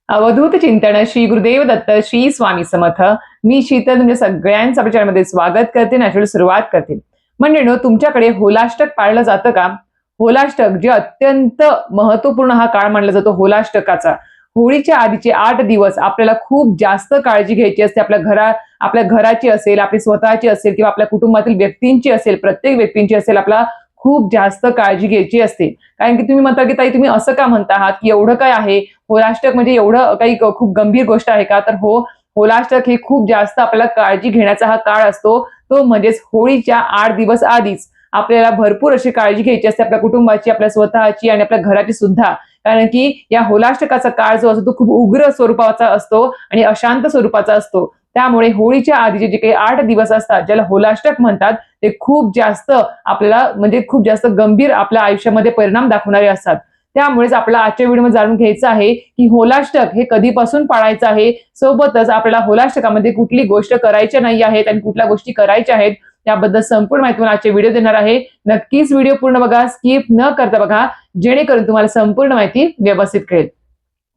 अवधूत चिंतन श्री गुरुदेव दत्त श्री स्वामी समर्थ. मी शीतल तुमच्या सगळ्यांचं आपल्या चॅनलमध्ये स्वागत करते. नॅचरल सुरुवात करते. मंडळींनो, तुमच्याकडे होलाष्टक पाळलं जातं का? होलाष्टक जे अत्यंत महत्वपूर्ण हा काळ मानला जातो होलाष्टकाचा. होळीच्या आधीचे 8 दिवस आपल्याला खूप जास्त काळजी घ्यायची असते. आपल्या घराची असेल, आपली स्वतःची असेल किंवा आपल्या कुटुंबातील व्यक्तींची असेल, प्रत्येक व्यक्तींची असेल, आपला खूप जास्त काळजी घ्यायची असते. कारण की तुम्ही म्हणता की ताई तुम्ही असं का म्हणता आहात की एवढं काय आहे, होलाष्टक म्हणजे एवढं काही खूप गंभीर गोष्ट आहे का? तर हो, होलाष्टक हे खूप जास्त आपल्याला काळजी घेण्याचा हा काळ असतो. तो म्हणजेच होळीच्या 8 दिवस आधीच आपल्याला भरपूर अशी काळजी घ्यायची असते, आपल्या कुटुंबाची, आपल्या स्वतःची आणि आपल्या घराची सुद्धा. कारण की या होलाष्टकाचा काळ जो असतो तो खूप उग्र स्वरूपाचा असतो आणि अशांत स्वरूपाचा असतो. त्यामुळे होळीच्या आधीचे जे काही 8 दिवस असतात, ज्याला होलाष्टक म्हणतात, ते खूप जास्त आपल्याला म्हणजे खूप जास्त गंभीर आपल्या आयुष्यामध्ये परिणाम दाखवणारे असतात. त्यामुळेच आपल्याला आजच्या व्हिडिओमध्ये जाणून घ्यायचं आहे की होलाष्टक हे कधीपासून पाळायचं आहे. सोबतच आपल्याला होलाष्टकामध्ये कुठली गोष्ट करायच्या नाही आहेत आणि कुठल्या गोष्टी करायच्या आहेत त्याबद्दल संपूर्ण माहिती मला आजचे व्हिडिओ देणार आहे. नक्कीच व्हिडिओ पूर्ण बघा, स्किप न करता बघा, जेणेकरून तुम्हाला संपूर्ण माहिती व्यवस्थित कळेल.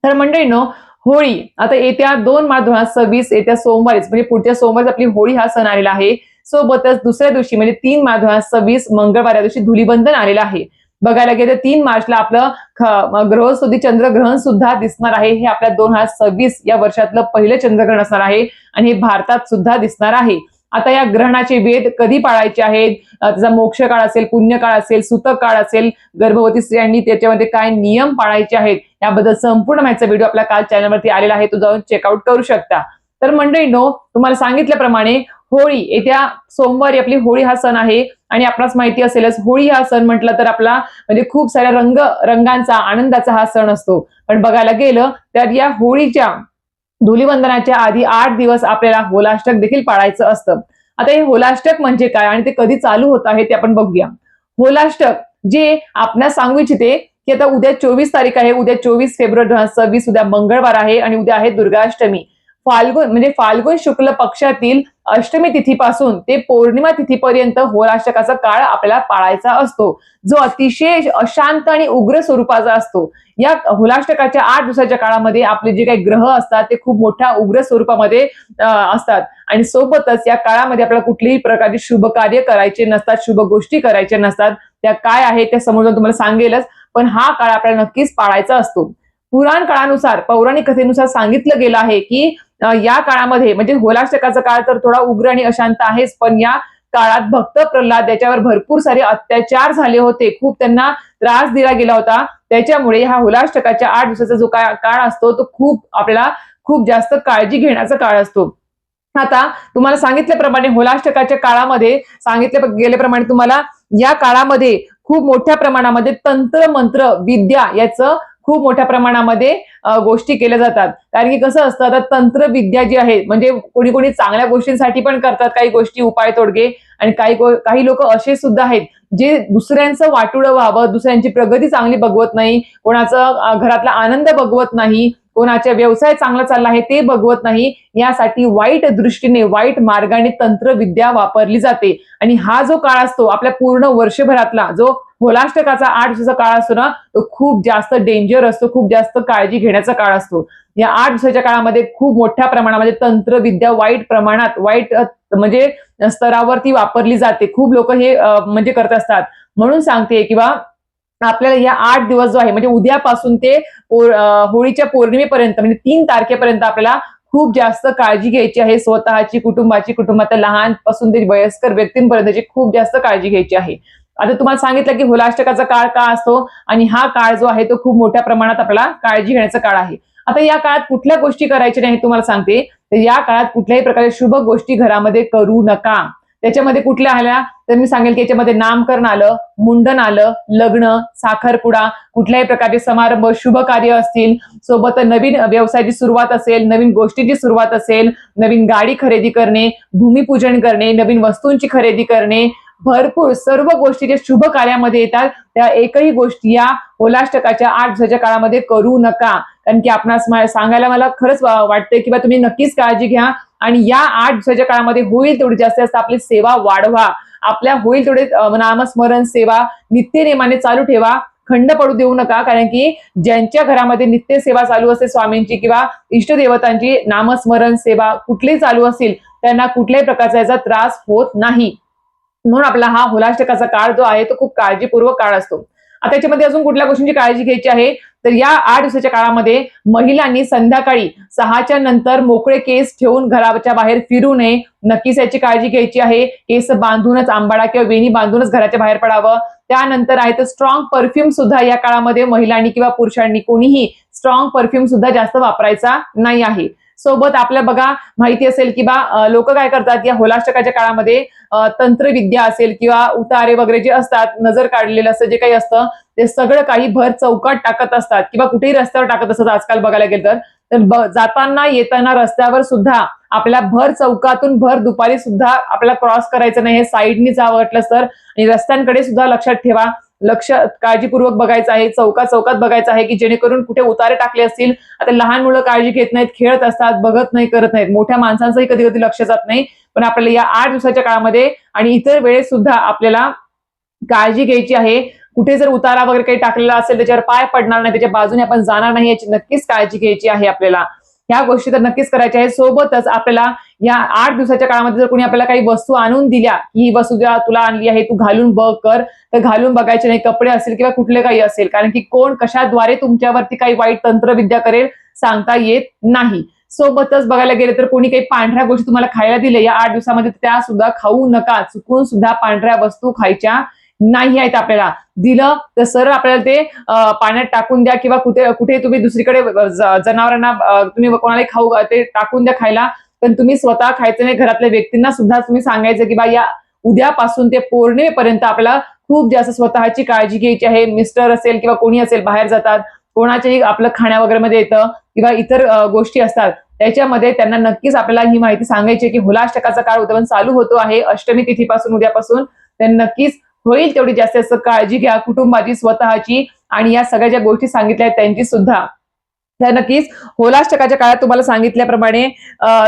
तर मंडळींनो, होळी आता येत्या 2 मार्च 2026 येत्या सोमवारीच म्हणजे पुढच्या सोमवारी आपली होळी हा सण आलेला आहे. सोबतच दुसऱ्या दिवशी म्हणजे 3 मार्च 2026 मंगळवार या दिवशी धुलीवंदन आलेलं आहे. बघायला गेलं 3 मार्चला आपलं ग्रहस्थिती चंद्रग्रहण सुद्धा दिसणार आहे. हे आपल्या 2026 या वर्षातलं पहिलं चंद्रग्रहण असणार आहे आणि हे भारतात सुद्धा दिसणार आहे. आता या ग्रहणाचे वेध कधी पाळायचे आहेत, त्याचा मोक्ष काळ असेल, पुण्य काळ असेल, सूतक काळ असेल, गर्भवती स्त्रियांनी त्याच्यामध्ये काय नियम पाळायचे आहेत याबद्दल संपूर्ण माहितीचा व्हिडिओ आपल्या काल चॅनलवरती आलेला आहे, तो जाऊन चेकआउट करू शकता. तर मंडळींनो, तुम्हाला सांगितल्याप्रमाणे होळी येत्या सोमवारी आपली होळी हा सण आहे आणि आपणास माहिती असेलच, होळी हा सण म्हटलं तर आपला म्हणजे खूप साऱ्या रंगांचा आनंदाचा हा सण असतो. पण बघायला गेलं तर या होळीच्या धुलीवंदनाच्या आधी 8 दिवस आपल्याला होलाष्टक देखील पाळायचं असतं. आता हे होलाष्टक म्हणजे काय आणि ते कधी चालू होत आहे ते आपण बघूया. होलाष्टक जे आपल्याला सांगू इच्छिते की आता उद्या 24 तारीख आहे, उद्या 24 फेब्रुवारी 2026, उद्या मंगळवार आहे आणि उद्या आहे दुर्गाष्टमी. फाल्गुन शुक्ल पक्षातील अष्टमी तिथीपासून ते पौर्णिमा तिथीपर्यंत होलाष्टकाचा काळ आपल्याला पाळायचा असतो, जो अतिशय अशांत आणि उग्र स्वरूपाचा असतो. या होलाष्टकाच्या 8 दिवसाच्या काळामध्ये आपले जे काही ग्रह असतात ते खूप मोठ्या उग्र स्वरूपामध्ये असतात आणि सोबतच या काळामध्ये आपल्याला कुठलीही प्रकारचे शुभ कार्य करायचे नसतात, शुभ गोष्टी करायच्या नसतात. त्या काय आहे त्या समोरून तुम्हाला सांगेलच, पण हा काळ आपल्याला नक्कीच पाळायचा असतो. पुराण काळानुसार, पौराणिक कथेनुसार सांगितलं गेलं आहे की या काळामध्ये म्हणजे होलाष्टकाचा काळ तर थोडा उग्र आणि अशांत आहेच, पण या काळात भक्त प्रल्हाद याच्यावर भरपूर सारे अत्याचार झाले होते, खूप त्यांना त्रास दिला गेला होता. त्याच्यामुळे हा होलाष्टकाच्या 8 दिवसाचा जो काळ असतो तो आपल्याला खूप जास्त काळजी घेण्याचा काळ असतो. आता तुम्हाला सांगितल्याप्रमाणे होलाष्टकाच्या काळामध्ये सांगितले गेल्याप्रमाणे तुम्हाला या काळामध्ये खूप मोठ्या प्रमाणामध्ये तंत्र मंत्र विद्या याचं खूप मोठ्या प्रमाणामध्ये गोष्टी केल्या जातात. कारण की कसं असतं, आता तंत्र विद्या जी आहे म्हणजे कोणी कोणी चांगल्या गोष्टींसाठी पण करतात काही गोष्टी, उपाय तोडगे, आणि काही लोक असे सुद्धा आहेत जे दुसऱ्यांचं वाटुळं व्हावं, दुसऱ्यांची प्रगती चांगली बघवत नाही, कोणाचा घरातला आनंद बघवत नाही, कोणाचा व्यवसाय चांगला चालला आहे ते बघवत नाही, यासाठी वाईट दृष्टीने वाईट मार्गाने तंत्रविद्या वापरली जाते. आणि हा जो काळ असतो आपल्या पूर्ण वर्षभरातला जो होलाष्टकाचा 8 दिवसाचा काळ असतो ना, तो खूप जास्त डेंजर असतो, खूप जास्त काळजी घेण्याचा काळ असतो. या 8 दिवसाच्या काळामध्ये खूप मोठ्या प्रमाणामध्ये तंत्रविद्या वाईट प्रमाणात वाईट म्हणजे स्तरावरती वापरली जाते. खूप लोक हे म्हणजे करत असतात. म्हणून सांगते किंवा आपल्याला या 8 दिवस जो आहे म्हणजे उद्यापासून ते होळीच्या पौर्णिमेपर्यंत म्हणजे 3 तारखेपर्यंत आपल्याला खूप जास्त काळजी घ्यायची आहे. स्वतःची, कुटुंबाची, कुटुंबात लहानपासून ते वयस्कर व्यक्तींपर्यंतची खूप जास्त काळजी घ्यायची आहे. आता तुम्हाला सांगितलं की होलाष्टकाचा काळ का असतो आणि हा काळ जो आहे तो खूप मोठ्या प्रमाणात आपल्याला काळजी घेण्याचा काळ आहे. आता या काळात कुठल्या गोष्टी करायच्या नाही तुम्हाला सांगते. तर या काळात कुठल्याही प्रकारच्या शुभ गोष्टी घरामध्ये करू नका. त्याच्यामध्ये कुठल्या आल्या तर मी सांगेल की याच्यामध्ये नामकरण आलं, मुंडन आलं, लग्न, साखरपुडा, कुठल्याही प्रकारचे समारंभ, शुभ कार्य असतील, सोबत नवीन व्यवसायाची सुरुवात असेल, नवीन गोष्टीची सुरुवात असेल, नवीन गाडी खरेदी करणे, भूमिपूजन करणे, नवीन वस्तूंची खरेदी करणे, भरपूर सर्व गोष्टी ज्या शुभ कार्यामध्ये येतात त्या एकही गोष्टी या होलाष्टकाच्या 8 दिवसाच्या काळामध्ये करू नका. कारण की आपणास सांगायला मला खरंच वाटतंय की तुम्ही नक्कीच काळजी घ्या आणि या 8 दिवसाच्या काळामध्ये होईल तेवढी जास्तीत जास्त आपली सेवा वाढवा. आपल्या होईल तेवढे नामस्मरण सेवा नित्यनेमाने चालू ठेवा. खंड पडू देऊ नका, कारण की ज्यांच्या घरामध्ये नित्यसेवा चालू असते स्वामींची किंवा इष्टदेवतांची नामस्मरण सेवा कुठलीही चालू असेल, त्यांना कुठल्याही प्रकारचा याचा त्रास होत नाही. म्हणून आपला हा होलाष्टकाचा काळ जो आहे तो खूप काळजीपूर्वक काळ असतो. आता याच्यामध्ये अजून कुठल्या गोष्टींची काळजी घ्यायची आहे, तर या 8 दिवसाच्या काळामध्ये महिलांनी संध्याकाळी 6च्या नंतर मोकळे केस ठेवून घराच्या बाहेर फिरू नये. नक्कीच याची काळजी घ्यायची आहे. केस बांधूनच, आंबाडा किंवा वेणी बांधूनच घराच्या बाहेर पडावं. त्यानंतर आहे तर स्ट्रॉंग परफ्यूम सुद्धा या काळामध्ये महिलांनी किंवा पुरुषांनी कोणीही स्ट्रॉंग परफ्यूम सुद्धा जास्त वापरायचा नाही आहे. सोबत आपल्या बघा माहिती असेल की लोक काय करतात या होलाष्टकाच्या काळामध्ये तंत्रविद्या असेल किंवा उतारे वगैरे जे असतात, नजर काढलेलं असतं जे काही असतं, ते सगळं काही भर चौकात टाकत असतात किंवा कुठेही रस्त्यावर टाकत असतात आजकाल बघायला गेलं तर जाताना येताना रस्त्यावर सुद्धा आपल्या भर चौकातून भर दुपारी सुद्धा आपल्याला क्रॉस करायचं नाही, हे साईडनी जावं वाटलं तर. आणि रस्त्यांकडे सुद्धा लक्षात ठेवा, लक्ष काळजीपूर्वक बघायचं आहे, चौकात बघायचं आहे की जेणेकरून कुठे उतारे टाकले असतील. आता लहान मुलं काळजी घेत नाहीत, खेळत असतात, बघत नाही, करत नाहीत. मोठ्या माणसांचंही कधी कधी लक्ष जात नाही. पण आपल्याला या 8 दिवसाच्या काळामध्ये आणि इतर वेळेस सुद्धा आपल्याला काळजी घ्यायची आहे. कुठे जर उतारा वगैरे काही टाकलेला असेल त्याच्यावर पाय पडणार नाही, त्याच्या बाजूने आपण जाणार नाही, याची नक्कीच काळजी घ्यायची आहे आपल्याला. ह्या गोष्टी तर नक्कीच करायच्या आहे. सोबतच आपल्याला या 8 दिवसाच्या काळामध्ये जर कोणी आपल्याला काही वस्तू आणून दिल्या, ही वस्तू तुला आणली आहे, तू घालून बघ कर, तर घालून बघायचे नाही. कपडे असेल किंवा कुठले काही असेल, कारण की कोण कशाद्वारे तुमच्यावरती काही वाईट तंत्रविद्या करेल सांगता येत नाही. सोबतच बघायला गेले तर कोणी काही पांढऱ्या गोष्टी तुम्हाला खायला दिल्या या 8 दिवसामध्ये, त्या सुद्धा खाऊ नका. चुकून सुद्धा पांढऱ्या वस्तू खायच्या नाही आहेत. आपल्याला दिलं तर सरळ आपल्याला ते पाण्यात टाकून द्या किंवा कुठे तुम्ही दुसरीकडे जनावरांना तुम्ही कोणाला खाऊ ते टाकून द्या खायला, पण तुम्ही स्वतः खायचं नाही. घरातल्या व्यक्तींना सुद्धा तुम्ही सांगायचं की या उद्यापासून ते पौर्णिमेपर्यंत आपल्याला खूप जास्त स्वतःची काळजी घ्यायची आहे. मिस्टर असेल किंवा कोणी असेल बाहेर जातात, कोणाच्याही आपलं खाण्या वगैरे मध्ये येतं किंवा इतर गोष्टी असतात, त्याच्यामध्ये त्यांना नक्कीच आपल्याला ही माहिती सांगायची की होलाष्टकाचा काळ उद्यापासून चालू होतो आहे, अष्टमी तिथीपासून उद्यापासून. त्यांना नक्कीच होईल तेवढी जास्त काळजी घ्या, कुटुंबाची, स्वतःची, आणि या सगळ्या ज्या गोष्टी सांगितल्या आहेत त्यांची सुद्धा. तर नक्कीच होलाष्टकाच्या काळात तुम्हाला सांगितल्याप्रमाणे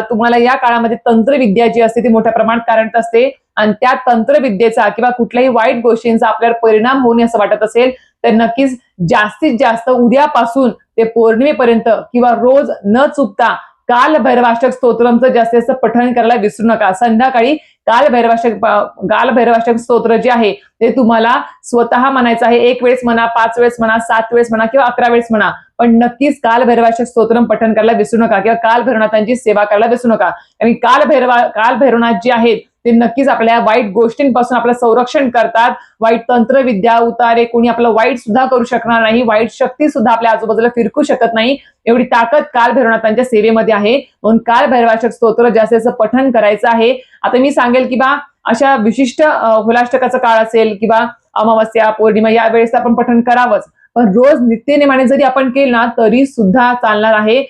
तुम्हाला या काळामध्ये तंत्रविद्या जी असते ती मोठ्या प्रमाणात कार्यरत असते, आणि त्या तंत्रविद्येचा किंवा कुठल्याही वाईट गोष्टींचा आपल्यावर परिणाम होऊ नये असं वाटत असेल तर नक्कीच जास्तीत जास्त उद्यापासून ते पौर्णिमेपर्यंत किंवा रोज न चुकता काल भैरवाष्टक स्तोत्रमचं जास्तीत जास्त पठण करायला विसरू नका. संध्याकाळी काल भैरवाष्टक स्तोत्र जे आहे ते तुम्हाला स्वतः म्हणायचं आहे. 1 वेळेस म्हणा, 5 वेळेस म्हणा, 7 वेळेस म्हणा किंवा 11 वेळेस म्हणा, पण नक्कीच काल भैरवाष्टक स्तोत्रम पठण करायला विसरू नका किंवा काल भैरवनाथांची सेवा करायला विसरू नका. आणि काल भैरवनाथ जे आहेत ते नक्कीच आपल्या वाईट गोष्टींपासून आपलं संरक्षण करतात. वाईट तंत्रविद्या, उतारे कोणी आपलं वाईट सुद्धा करू शकणार नाही, वाईट शक्ती सुद्धा आपल्या आजूबाजूला फिरकू शकत नाही, एवढी ताकद काल भैरवनाथांच्या सेवेमध्ये आहे. म्हणून काल भैरवाष्टक स्तोत्र जास्त पठण करायचं आहे. आता मी सांगेल की अशा विशिष्ट होलाष्टकाचा काळ असेल किंवा अमावस्या, पौर्णिमा, या वेळेस आपण पठण करावंच, पण रोज नित्यनेमाने जरी आपण केलं ना तरी सुद्धा चालणार आहे.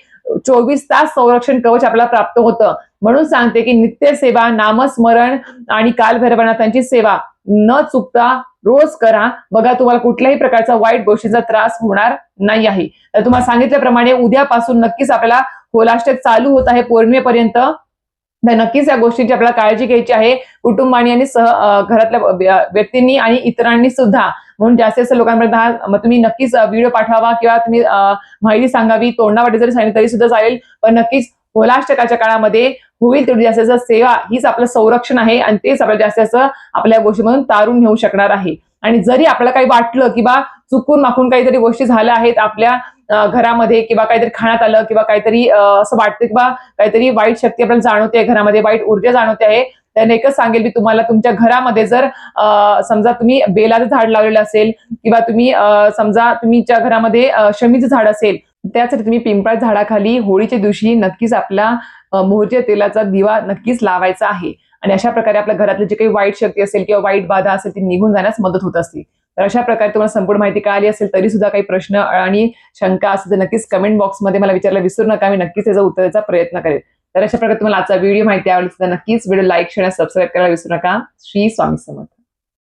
24 तास संरक्षण कवच आपल्याला प्राप्त होतं. म्हणून सांगते की नित्यसेवा, नामस्मरण आणि काल भैरवनाथांची सेवा न चुकता रोज करा. बघा तुम्हाला कुठल्याही प्रकारचा वाईट गोष्टीचा त्रास होणार नाही आहे. तर तुम्हाला सांगितल्याप्रमाणे उद्यापासून नक्कीच आपल्याला होलाष्टक चालू होत आहे पौर्णिमेपर्यंत. तर नक्कीच या गोष्टींची आपल्याला काळजी घ्यायची आहे, कुटुंबानी आणि घरातल्या व्यक्तींनी आणि इतरांनी सुद्धा. म्हणून जास्त लोकांपर्यंत तुम्ही नक्कीच व्हिडिओ पाठवावा किंवा तुम्ही माहिती सांगावी. तोंडावाटे जरी सांगितलं तरी सुद्धा चालेल, पण नक्कीच होलाष्टकाच्या काळामध्ये होईल तेवढी जास्त सेवा हीच आपलं संरक्षण आहे, आणि तेच आपल्याला जास्त आपल्या गोष्टीमधून तारून नेऊ शकणार आहे. आणि जरी आपल्याला काही वाटलं की चुकून माखून काहीतरी गोष्टी झाल्या आहेत आपल्या घरामध्ये किंवा काहीतरी खाण्यात आलं किंवा काहीतरी असं वाटतं की काहीतरी वाईट शक्ती आपल्याला जाणवते, घरामध्ये वाईट ऊर्जा जाणवते आहे, त्याने एकच सांगेल मी तुम्हाला, तुमच्या घरामध्ये जर समजा तुम्ही बेलाचं झाड लावलेलं असेल किंवा तुम्ही समजा तुमच्या घरामध्ये शमीचं झाड असेल, त्यासाठी तुम्ही पिंपळ झाडाखाली होळीच्या दिवशी नक्कीच आपला मोहरीच्या तेलाचा दिवा नक्कीच लावायचा आहे. आणि अशा प्रकारे आपल्या घरातली जी काही वाईट शक्ती असेल किंवा वाईट बाधा असेल ती निघून जाण्यास मदत होत असते. तर अशा प्रकारे तुम्हाला संपूर्ण माहिती कळाली असेल, तरी सुद्धा काही प्रश्न आणि शंका असेल तर नक्कीच कमेंट बॉक्समध्ये मला विचारायला विसरू नका, मी नक्कीच त्याचा उत्तराचा प्रयत्न करेल. तर अशा प्रकारे तुम्हाला आजचा व्हिडिओ माहिती आवडली तर नक्कीच व्हिडिओ लाईक, शेअर, सबस्क्राईब करायला विसरू नका. श्री स्वामी समर्थ.